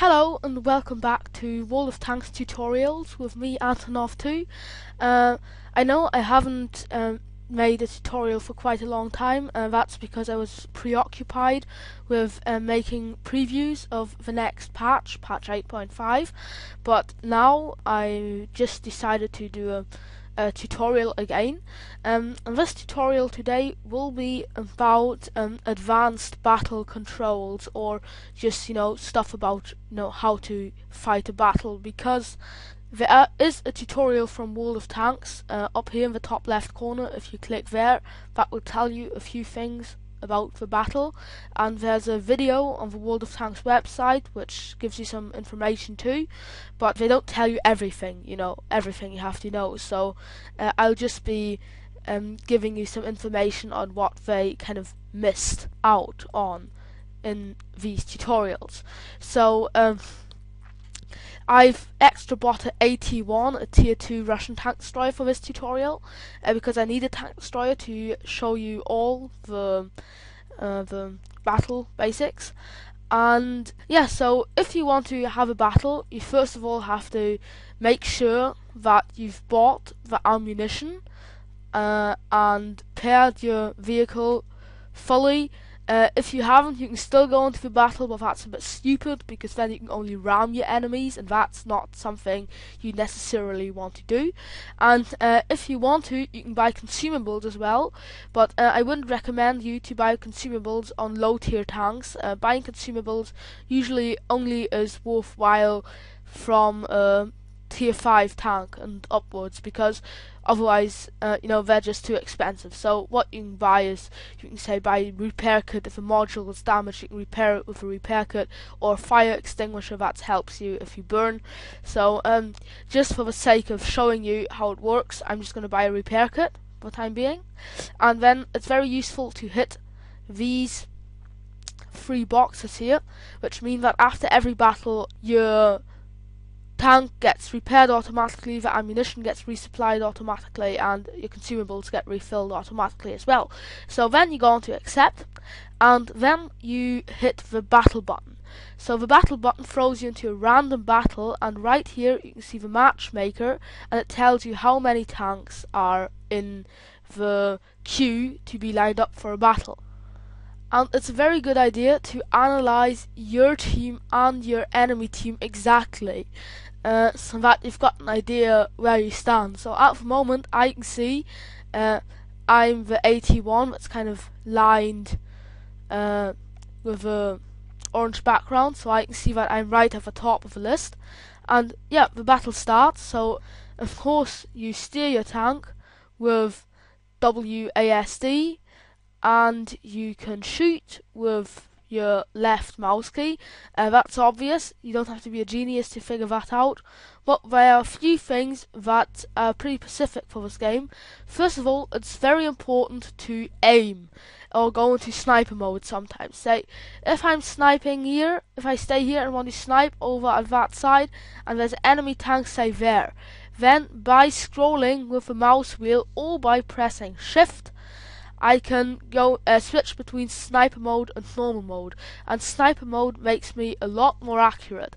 Hello and welcome back to World of Tanks tutorials with me, Antonow too. I know I haven't made a tutorial for quite a long time, and that's because I was preoccupied with making previews of the next patch 8.5, but now I just decided to do a tutorial again, and this tutorial today will be about advanced battle controls, or just stuff about how to fight a battle, because there is a tutorial from World of Tanks up here in the top left corner. If you click there, that will tell you a few things about the battle, and there's a video on the World of Tanks website which gives you some information too, but they don't tell you everything, everything you have to know. So I'll just be giving you some information on what they kind of missed out on in these tutorials. So I've extra bought an AT1, a tier 2 Russian tank destroyer for this tutorial, because I need a tank destroyer to show you all the battle basics. And yeah, so if you want to have a battle, you first of all have to make sure that you've bought the ammunition and paired your vehicle fully. If you haven't, you can still go into the battle, but that's a bit stupid, because then you can only ram your enemies, and that's not something you necessarily want to do. And if you want to, you can buy consumables as well, but I wouldn't recommend you to buy consumables on low tier tanks. Buying consumables usually only is worthwhile from tier 5 tank and upwards, because otherwise they're just too expensive. So what you can buy is, you can say, buy a repair kit. If a module is damaged, you can repair it with a repair kit, or a fire extinguisher that helps you if you burn. So just for the sake of showing you how it works, I'm just going to buy a repair kit for the time being. And then it's very useful to hit these 3 boxes here, which mean that after every battle your tank gets repaired automatically, the ammunition gets resupplied automatically, and your consumables get refilled automatically as well. So then you go on to accept, and then you hit the battle button. So the battle button throws you into a random battle, and right here you can see the matchmaker, and it tells you how many tanks are in the queue to be lined up for a battle. And it's a very good idea to analyze your team and your enemy team exactly, so that you've got an idea where you stand. So at the moment I can see I'm the AT1 that's kind of lined with a orange background, so I can see that I'm right at the top of the list. And yeah, the battle starts. So of course you steer your tank with WASD, and you can shoot with your left mouse key. That's obvious, you don't have to be a genius to figure that out, but there are a few things that are pretty specific for this game. First of all, it's very important to aim, or go into sniper mode sometimes. Say, if I'm sniping here, if I stay here and want to snipe over at that side, and there's an enemy tank, say there, then by scrolling with the mouse wheel or by pressing shift, I can go switch between sniper mode and normal mode, and sniper mode makes me a lot more accurate.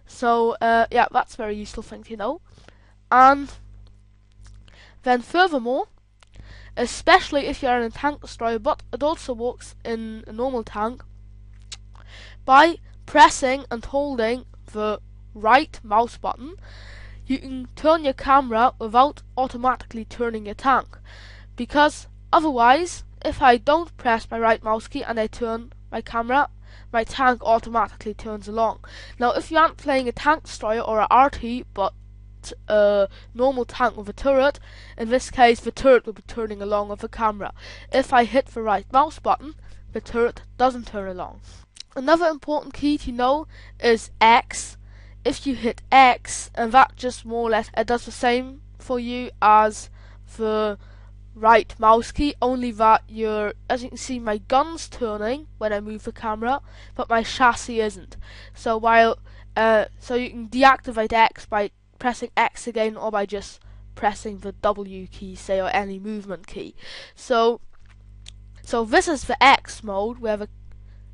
So yeah, that's a very useful thing to know. And then furthermore, especially if you're in a tank destroyer, but it also works in a normal tank, by pressing and holding the right mouse button, you can turn your camera without automatically turning your tank, because otherwise, if I don't press my right mouse key and I turn my camera, my tank automatically turns along. Now if you aren't playing a tank destroyer or a RT, but a normal tank with a turret, in this case the turret will be turning along with the camera. If I hit the right mouse button, the turret doesn't turn along. Another important key to know is X. If you hit X, and that just more or less does the same for you as the right mouse key, only that as you can see, my gun's turning when I move the camera, but my chassis isn't. So so you can deactivate X by pressing X again, or by just pressing the W key, say, or any movement key. So this is the X mode, where the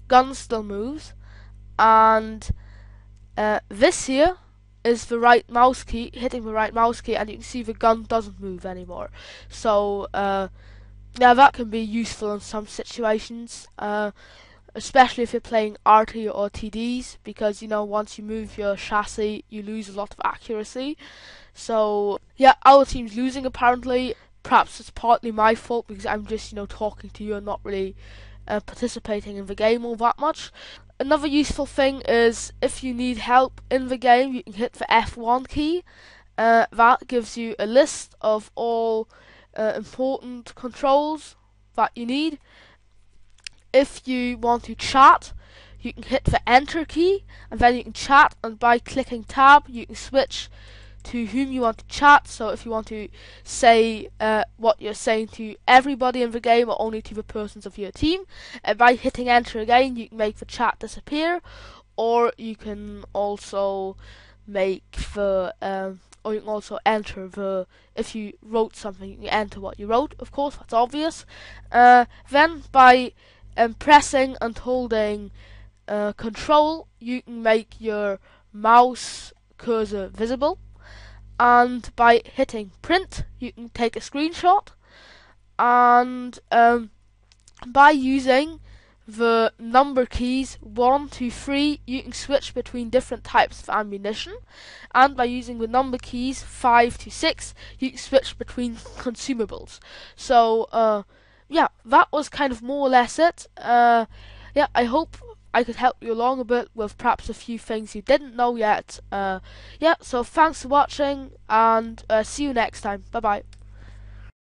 gun still moves, and This here is the right mouse key, hitting the right mouse key, and you can see the gun doesn't move anymore. So yeah, that can be useful in some situations, especially if you're playing RT or TDs, because once you move your chassis, you lose a lot of accuracy. So yeah, our team's losing apparently. Perhaps it's partly my fault because I'm just talking to you and not really participating in the game all that much. Another useful thing is if you need help in the game, you can hit the F1 key. That gives you a list of all important controls that you need. If you want to chat, you can hit the enter key, and then you can chat, and by clicking tab you can switch to whom you want to chat. So if you want to say what you're saying to everybody in the game or only to the persons of your team, by hitting enter again you can make the chat disappear, or you can also make the or you can also enter the, if you wrote something you can enter what you wrote, of course, that's obvious. Then by pressing and holding control you can make your mouse cursor visible, and by hitting print you can take a screenshot, and by using the number keys 1 to 3 you can switch between different types of ammunition, and by using the number keys 5 to 6 you can switch between consumables. So yeah, that was kind of more or less it. Yeah, I hope I could help you along a bit with perhaps a few things you didn't know yet. Yeah, so thanks for watching, and see you next time. Bye bye.